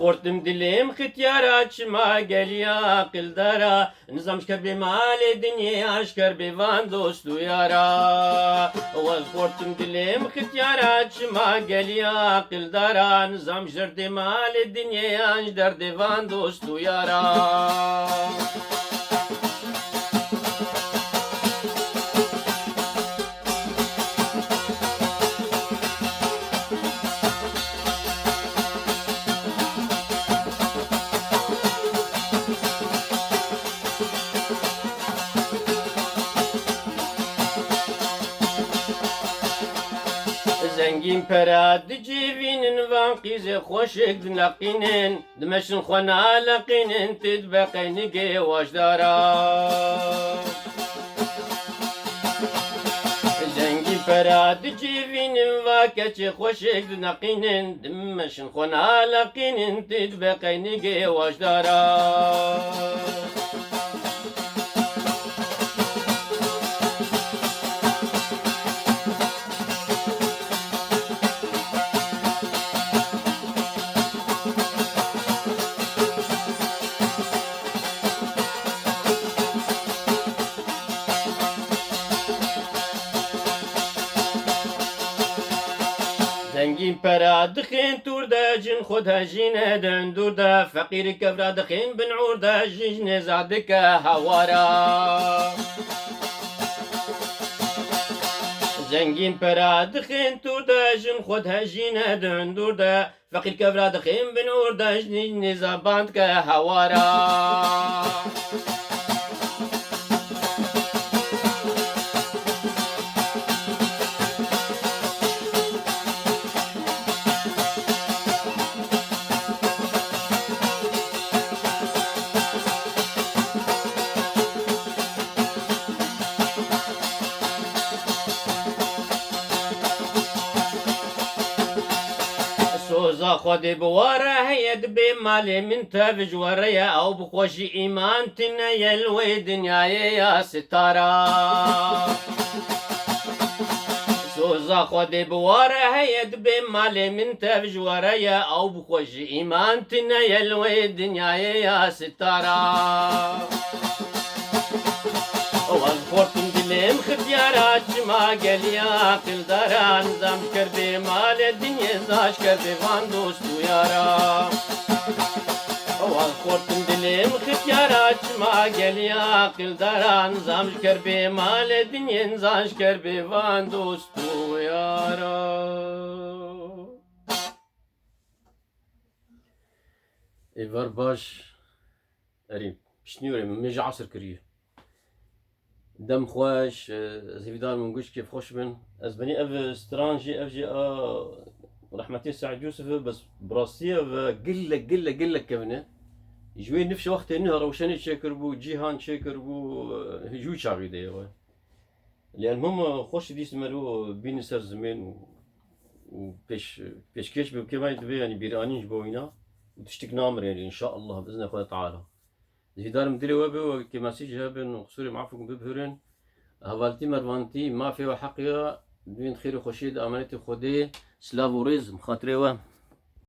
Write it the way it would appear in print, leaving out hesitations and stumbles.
خورتم دلیم ختیارا چما گلیا قلدارا نظامش کر به مال دنیاش کر به وان دوست و یارا و خورتم دلیم ختیارا چما گلیا قلدارا نظامش درد مال دنیاش درد وان دوست و یارا زنگین پراد جیوینن وان قیز خوشک دنقینن دمشن خوانا لقینن تدبقین گیواش دارا زنگین پراد جیوینن وان کچ خوشک دنقینن دمشن خوانا لقینن تدبقین گیواش دارا زنگین پرا دخین تور دا جن خود هجین دندور دا فقیر کبرا دخین بنعور دا جن زادک هوارا زنگین پرا دخین تور دا جن خود هجین دندور دا فقیر کبرا دخین بنعور دا جن زاباند که هوارا سوزا خودی بواره هید به مال من تفج وریا او بخوشی ایمان تنیلوی دنیای یا ستارا سوزا خودی بواره هید به مال من تفج وریا او بخوشی ایمان تنیلوی دنیای یا ستارا خورتم دلیم ختیارا چما گلیا قلدارا نظام کرده مال دنیا زاش کرده وان دوست و یارا خورتم دلیم ختیارا چما گلیا قلدارا نظام کرده مال دنیا زاش کرده وان دوست و یارا ایوار باش اریم شنیوره میجا عصر کریه دم خوش زيدان من قش كيف خوش من أزبني أف استرانجي أف جي رحمتي سعد يوسف بس براسية قلة كمنه يجوي نفس وقت إنه روشني شكر بو جيهان شكر بو هجوي شعبي ده لأن هم خوش ديس مرو بين سر زمين وبيش كيش بكما يتبي يعني بيرانيش بوينا وتشتك نامر يعني إن شاء الله بإذن الله تعالى زيدار مدري وبو كما سيجابن وخسوري معفوكم ببهرن هوالتي مروانتي ما في وحقيا بين خير وخشيد أمانتي خدي سلاف ورزم خاطري